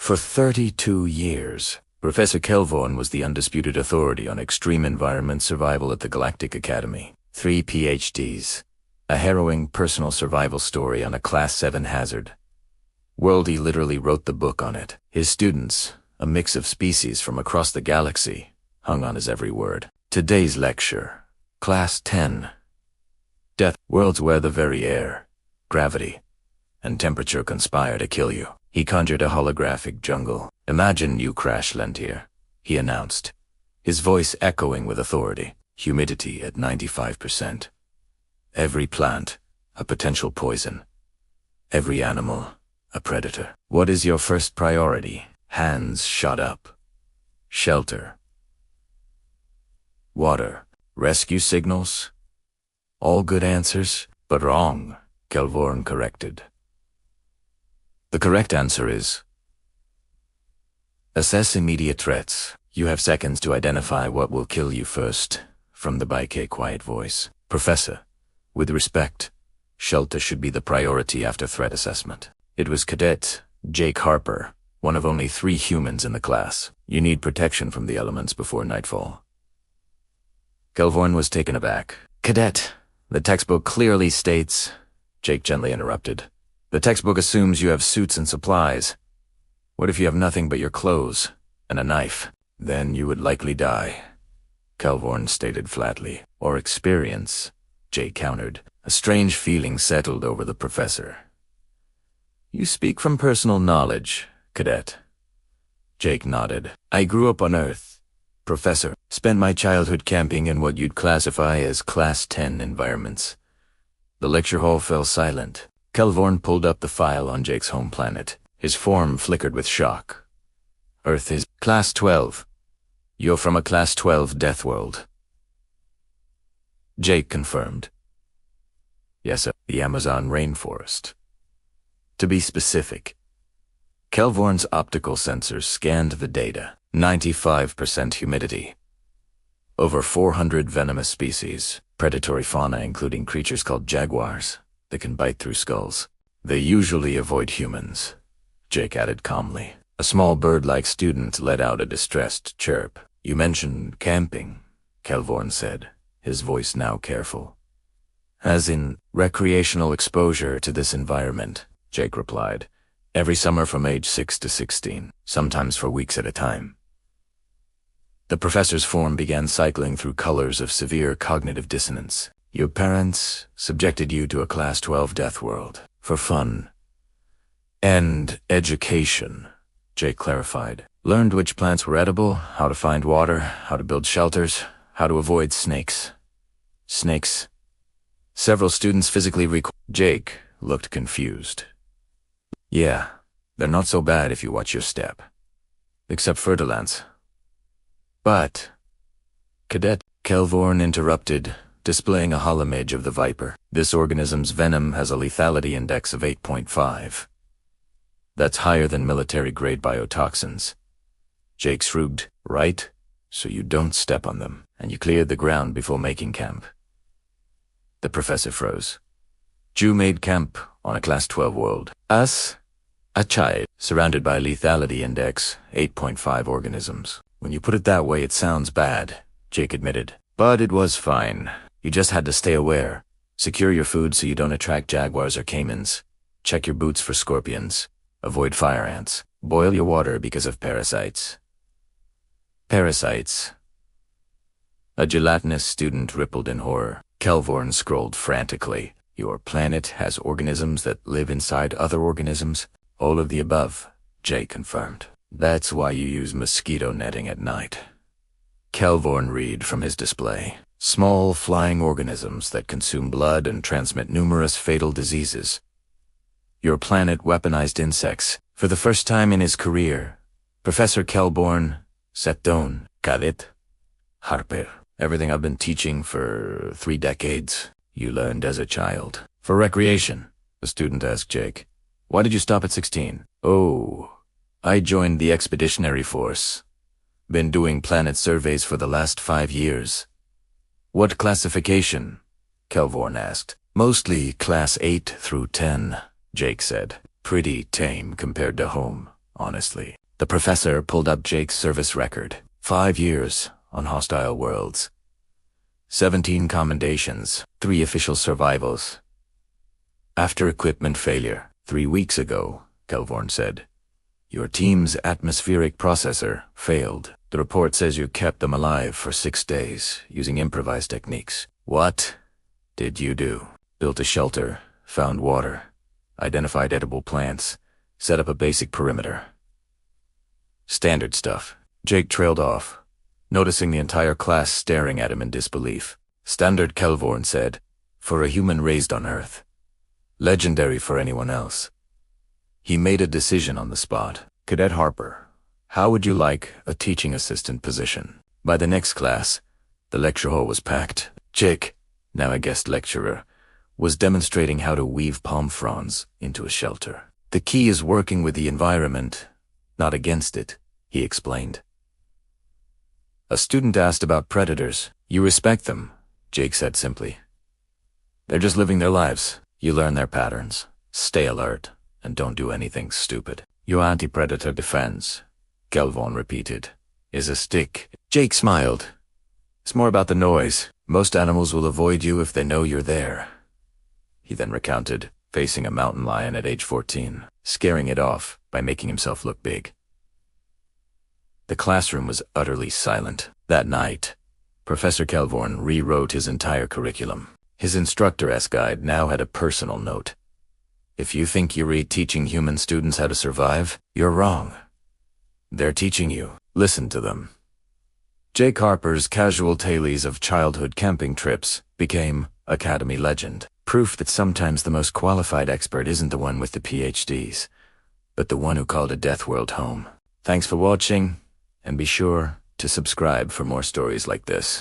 For 32 years, Professor Kelvorn was the undisputed authority on extreme environment survival at the Galactic Academy. 3 PhDs. A harrowing personal survival story on a Class 7 hazard. Worldy literally wrote the book on it. His students, a mix of species from across the galaxy, hung on his every word. Today's lecture. Class 10. Death. Worlds where the very air, gravity, and temperature conspire to kill you. He conjured a holographic jungle. Imagine you crash land here, he announced, his voice echoing with authority. Humidity at 95%. Every plant, a potential poison. Every animal, a predator. What is your first priority? Hands shot up. Shelter. Water. Rescue signals. All good answers, but wrong, Kelvorn corrected. The correct answer is: assess immediate threats. You have seconds to identify what will kill you first. From the BK quiet voice. Professor, with respect, shelter should be the priority after threat assessment. It was Cadet Jake Harper, one of only 3 humans in the class. You need protection from the elements before nightfall. Kelvorn was taken aback. Cadet, the textbook clearly states... Jake gently interrupted. The textbook assumes you have suits and supplies. What if you have nothing but your clothes and a knife? Then you would likely die, Kelvorn stated flatly. Or experience, Jake countered. A strange feeling settled over the professor. You speak from personal knowledge, Cadet. Jake nodded. I grew up on Earth, Professor. Spent my childhood camping in what you'd classify as Class 10 environments. The lecture hall fell silent. Kelvorn pulled up the file on Jake's home planet. His form flickered with shock. Earth is Class 12. You're from a Class 12 Deathworld. Jake confirmed. Yes, sir. The Amazon rainforest. To be specific, Kelvorn's optical sensors scanned the data. 95% humidity. Over 400 venomous species. Predatory fauna including creatures called jaguars that can bite through skulls. They usually avoid humans, Jake added calmly. A small bird-like student let out a distressed chirp. You mentioned camping, Kelvorn said, his voice now careful. As in recreational exposure to this environment, Jake replied. Every summer from age 6 to 16, sometimes for weeks at a time. The professor's form began cycling through colors of severe cognitive dissonance. Your parents subjected you to a Class 12 Deathworld for fun and education, Jake clarified. Learned which plants were edible, how to find water, how to build shelters, how to avoid snakes. Snakes? Several students physically Jake looked confused. Yeah, they're not so bad if you watch your step. Except Fertilance. But... Cadet Kelvorn interrupted, displaying a holomage of the viper. This organism's venom has a lethality index of 8.5. That's higher than military-grade biotoxins. Jake shrugged. Right? So you don't step on them, and you cleared the ground before making camp. The professor froze. You made camp on a Class 12 world. Us? A child, surrounded by lethality index 8.5 organisms. When you put it that way, it sounds bad, Jake admitted. But it was fine. You just had to stay aware. Secure your food so you don't attract jaguars or caimans. Check your boots for scorpions. Avoid fire ants. Boil your water because of parasites. Parasites. A gelatinous student rippled in horror. Kelvorn scrolled frantically. Your planet has organisms that live inside other organisms? All of the above, Jake confirmed. That's why you use mosquito netting at night. Kelvorn read from his display. Small flying organisms that consume blood and transmit numerous fatal diseases. Your planet weaponized insects. For the first time in his career, Professor Kelvorn set down Cadet Harper. Everything I've been teaching for 3 decades, you learned as a child. For recreation, the student asked Jake. Why did you stop at 16? Oh, I joined the Expeditionary Force. Been doing planet surveys for the last 5 years. What classification? Kelvorn asked. Mostly Class 8 through 10, Jake said. Pretty tame compared to home. honestly. The professor pulled up Jake's service record. 5 years on hostile worlds. 17 commendations, 3 official survivals. After equipment failure, 3 weeks ago, Kelvorn said, your team's atmospheric processor failed. The report says you kept them alive for 6 days, using improvised techniques. What did you do? Built a shelter, found water, identified edible plants, set up a basic perimeter. Standard stuff. Jake trailed off, noticing the entire class staring at him in disbelief. Standard, Kelvorn said, for a human raised on Earth. Legendary for anyone else. He made a decision on the spot. Cadet Harper, how would you like a teaching assistant position? By the next class, the lecture hall was packed. Jake, now a guest lecturer, was demonstrating how to weave palm fronds into a shelter. The key is working with the environment, not against it, he explained. A student asked about predators. You respect them, Jake said simply. They're just living their lives. You learn their patterns. Stay alert, and don't do anything stupid. Your anti-predator defense, Kelvorn repeated, is a stick. Jake smiled. It's more about the noise. Most animals will avoid you if they know you're there. He then recounted facing a mountain lion at age 14, scaring it off by making himself look big. The classroom was utterly silent. That night, Professor Kelvorn rewrote his entire curriculum. His instructor-esque guide now had a personal note. If you think you're teaching human students how to survive, you're wrong. They're teaching you. Listen to them. Jake Harper's casual tales of childhood camping trips became Academy legend. Proof that sometimes the most qualified expert isn't the one with the PhDs, but the one who called a Deathworld home. Thanks for watching, and be sure to subscribe for more stories like this.